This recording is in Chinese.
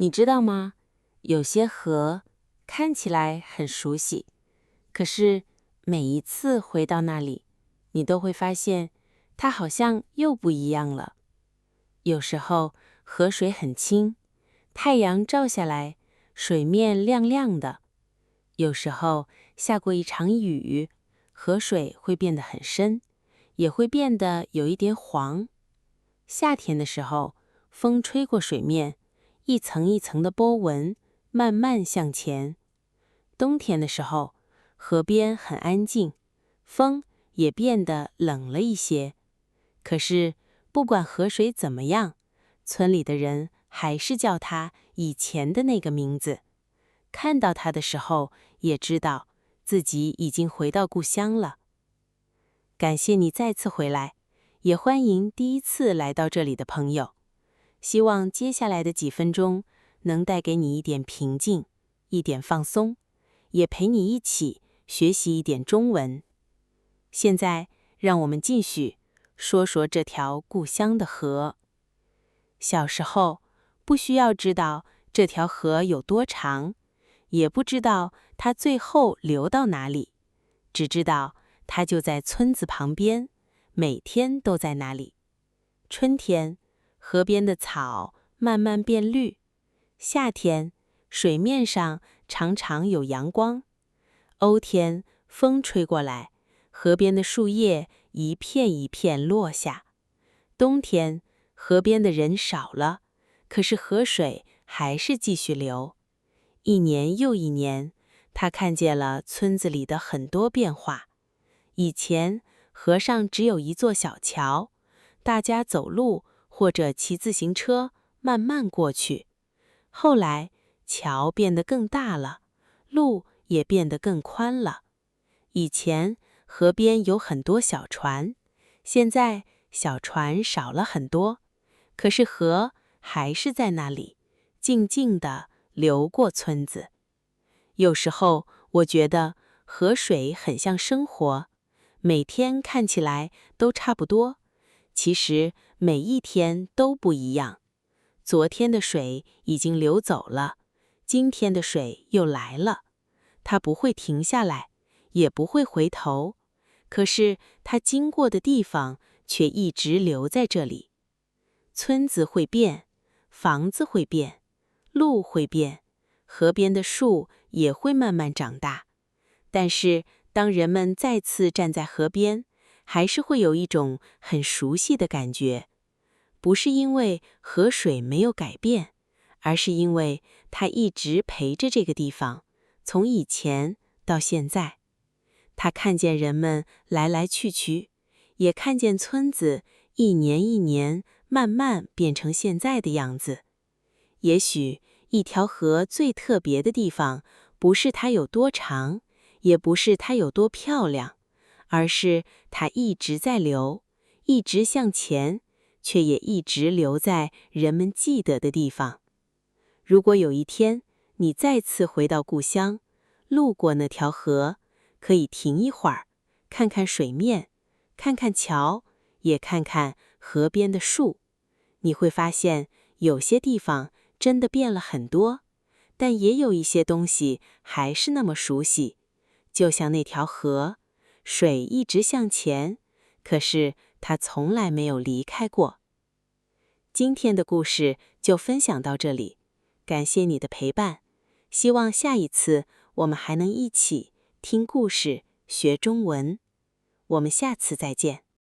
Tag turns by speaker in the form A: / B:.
A: 你知道吗？有些河看起来很熟悉，可是每一次回到那里，你都会发现它好像又不一样了。有时候河水很清，太阳照下来，水面亮亮的；有时候下过一场雨，河水会变得很深，也会变得有一点黄。夏天的时候，风吹过水面，一层一层的波纹慢慢向前。冬天的时候，河边很安静，风也变得冷了一些。可是，不管河水怎么样，村里的人还是叫它以前的那个名字。看到它的时候，也知道自己已经回到故乡了。感谢你再次回来，也欢迎第一次来到这里的朋友。希望接下来的几分钟能带给你一点平静，一点放松，也陪你一起学习一点中文。现在，让我们继续说说这条故乡的河。小时候，不需要知道这条河有多长，也不知道它最后流到哪里，只知道它就在村子旁边，每天都在那里。春天，河边的草慢慢变绿；夏天，水面上常常有阳光；欧天，风吹过来，河边的树叶一片一片落下；冬天，河边的人少了，可是河水还是继续流。一年又一年，他看见了村子里的很多变化。以前，河上只有一座小桥，大家走路或者骑自行车慢慢过去。后来，桥变得更大了，路也变得更宽了。以前，河边有很多小船，现在小船少了很多，可是河还是在那里，静静地流过村子。有时候，我觉得河水很像生活，每天看起来都差不多，其实每一天都不一样。昨天的水已经流走了，今天的水又来了，它不会停下来，也不会回头，可是它经过的地方却一直留在这里。村子会变，房子会变，路会变，河边的树也会慢慢长大。但是，当人们再次站在河边，还是会有一种很熟悉的感觉。不是因为河水没有改变，而是因为它一直陪着这个地方，从以前到现在。它看见人们来来去去，也看见村子一年一年慢慢变成现在的样子。也许一条河最特别的地方，不是它有多长，也不是它有多漂亮，而是它一直在流，一直向前，却也一直留在人们记得的地方。如果有一天你再次回到故乡，路过那条河，可以停一会儿，看看水面，看看桥，也看看河边的树。你会发现，有些地方真的变了很多，但也有一些东西还是那么熟悉。就像那条河，水一直向前，可是它从来没有离开过。今天的故事就分享到这里，感谢你的陪伴。希望下一次我们还能一起听故事、学中文。我们下次再见。